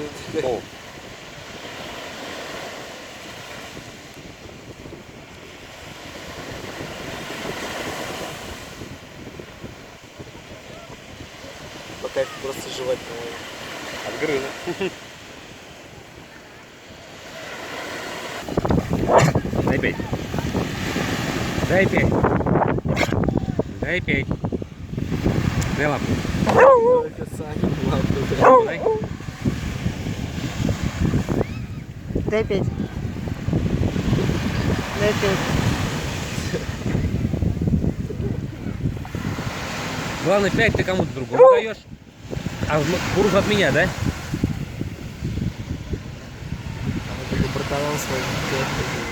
хочет. О. Пока их просто жевать Отгрыза. Дай 5. Дай 5. Дай 5. Дай лапу. только сами лапы. Дай. Дай 5. Дай 5. Главное, 5 ты кому-то другому даешь. А кукурузу от меня, да? А мы только братаном своим.